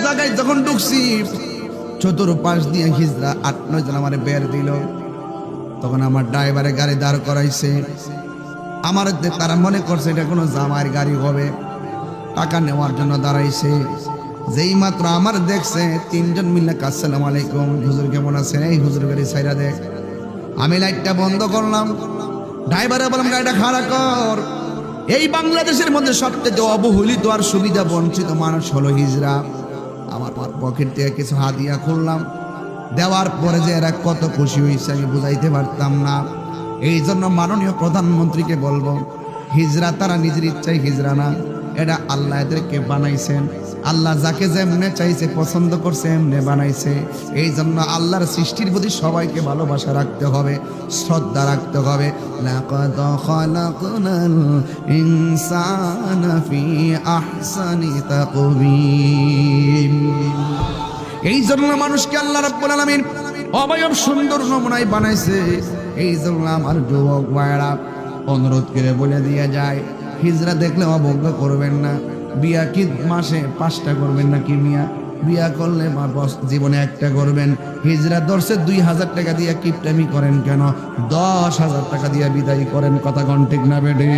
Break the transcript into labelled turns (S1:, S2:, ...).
S1: জায়গায় যখন ঢুকছি চতুর্পাশ দিয়ে হিজড়া 8-9 জন আমারে বের দিল। তখন আমার ড্রাইভারে গাড়ি দাঁড় করাইছে। আমার তারা মনে করছে এটা কোনো জামাইয়ের গাড়ি হবে, টাকা নেওয়ার জন্য দাঁড়াইছে। যেই মাত্র আমার দেখছে 3 জন মিলে আসসালামু আলাইকুম, হুজুর কেমন আছেন, এই হুজুর গাড়ি ছাইরা দেখ। আমি লাইটটা বন্ধ করলাম, ড্রাইভারে বললাম গাড়িটা খাড়া কর। এই বাংলাদেশের মধ্যে সবচেয়ে অবহেলিত আর সুবিধা বঞ্চিত মানুষ হলো হিজড়া। আমার পকেট থেকে কিছু হাদিয়া খুললাম, দেওয়ার পরে যে এরা কত খুশি হয়েছে আমি বুঝাইতে পারতাম না। এই জন্য মাননীয় প্রধানমন্ত্রীকে বলবো, হিজড়া তারা নিজের ইচ্ছায় হিজড়া না, এটা আল্লাহ এদেরকে বানাইছেন। আল্লাহ যাকে যেমনে চাইছে পছন্দ করছে এমনে বানাইছে। এই জন্য আল্লাহর সৃষ্টির প্রতি সবাইকে ভালোবাসা রাখতে হবে, শ্রদ্ধা রাখতে হবে। লাকাদ খালাকনাল ইনসানা ফি আহসানি তাকওয়িম। এই জন্য মানুষকে আল্লাহ রাব্বুল আলামিন অবয়ব সুন্দর নমুনায় বানাইছে। এই জন্য আমার যুবক ভাইরা অনুরোধ করে বলে দিয়ে যায়, হিজড়া দেখলে অবজ্ঞা করবেন না। বিয়া কি মাসে 5টা করবেন নাকি মিয়া? বিয়া করলে জীবনে একটা করবেন। হিজড়া ধরছে 2000 টাকা দিয়ে কিপটামি করেন কেন? 10,000 টাকা দিয়ে বিদায় করেন। কথা কোন ঠিক না বেডে?